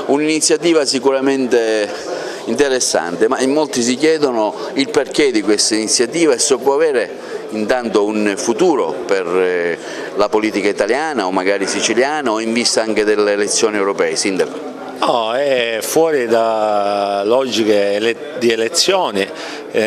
un'iniziativa sicuramente interessante, ma in molti si chiedono il perché di questa iniziativa e se può avere intanto un futuro per la politica italiana o magari siciliana o in vista anche delle elezioni europee. Sindaco. No, è fuori da logiche di elezioni,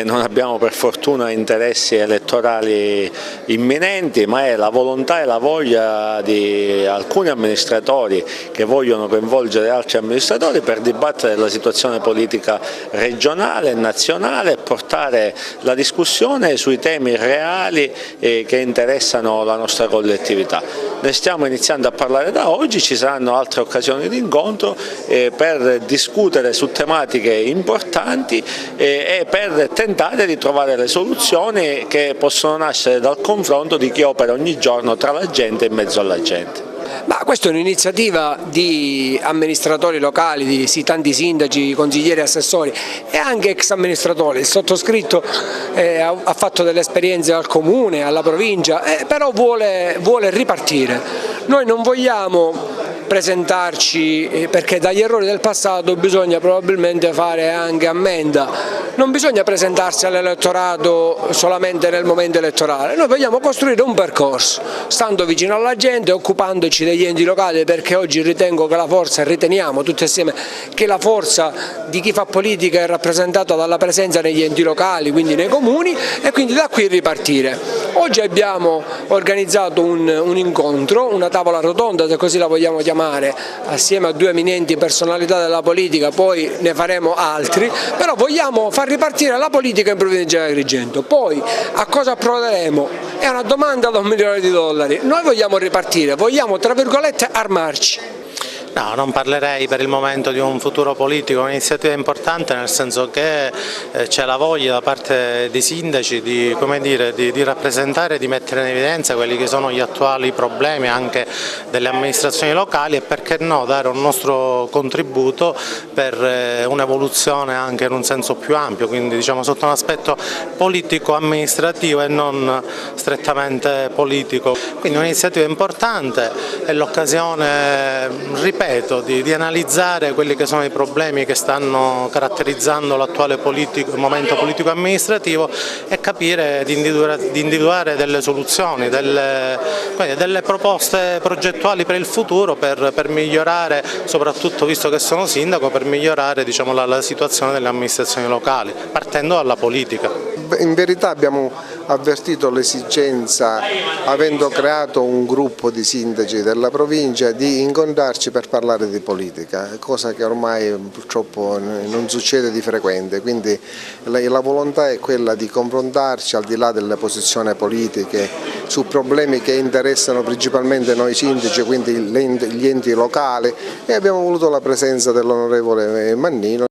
non abbiamo per fortuna interessi elettorali imminenti, ma è la volontà e la voglia di alcuni amministratori che vogliono coinvolgere altri amministratori per dibattere della situazione politica regionale e nazionale e portare la discussione sui temi reali che interessano la nostra collettività. Ne stiamo iniziando a parlare da oggi, ci saranno altre occasioni di incontro per discutere su tematiche importanti e per tentare di trovare le soluzioni che possono nascere dal confronto di chi opera ogni giorno tra la gente e in mezzo alla gente. Ma questa è un'iniziativa di amministratori locali, di tanti sindaci, consiglieri, assessori e anche ex amministratori. Il sottoscritto ha fatto delle esperienze al comune, alla provincia, però vuole ripartire. Noi non vogliamo presentarci perché dagli errori del passato bisogna probabilmente fare anche ammenda, non bisogna presentarsi all'elettorato solamente nel momento elettorale, noi vogliamo costruire un percorso, stando vicino alla gente, occupandoci degli enti locali, perché oggi ritengo che la forza, riteniamo tutti assieme che la forza di chi fa politica è rappresentata dalla presenza negli enti locali, quindi nei comuni, e quindi da qui ripartire. Oggi abbiamo organizzato un incontro, una tavola rotonda se così la vogliamo chiamare, assieme a due eminenti personalità della politica, poi ne faremo altri, però vogliamo far ripartire la politica in provincia di Agrigento. Poi a cosa approderemo? È una domanda da $1 milione. Noi vogliamo ripartire, vogliamo tra virgolette armarci. No, non parlerei per il momento di un futuro politico, è un'iniziativa importante nel senso che c'è la voglia da parte dei sindaci di rappresentare e di mettere in evidenza quelli che sono gli attuali problemi anche delle amministrazioni locali e perché no dare un nostro contributo per un'evoluzione anche in un senso più ampio, quindi diciamo sotto un aspetto politico-amministrativo e non strettamente politico. Quindi un'iniziativa importante, è l'occasione, ripeto, di analizzare quelli che sono i problemi che stanno caratterizzando l'attuale momento politico-amministrativo e capire di individuare delle soluzioni, delle proposte progettuali per il futuro per migliorare, soprattutto visto che sono sindaco, per migliorare diciamo, la situazione delle amministrazioni locali, partendo dalla politica. In verità abbiamo avvertito l'esigenza, avendo creato un gruppo di sindaci della provincia, di incontrarci per parlare di politica, cosa che ormai purtroppo non succede di frequente, quindi la volontà è quella di confrontarci al di là delle posizioni politiche su problemi che interessano principalmente noi sindaci, quindi gli enti locali, e abbiamo voluto la presenza dell'onorevole Mannino.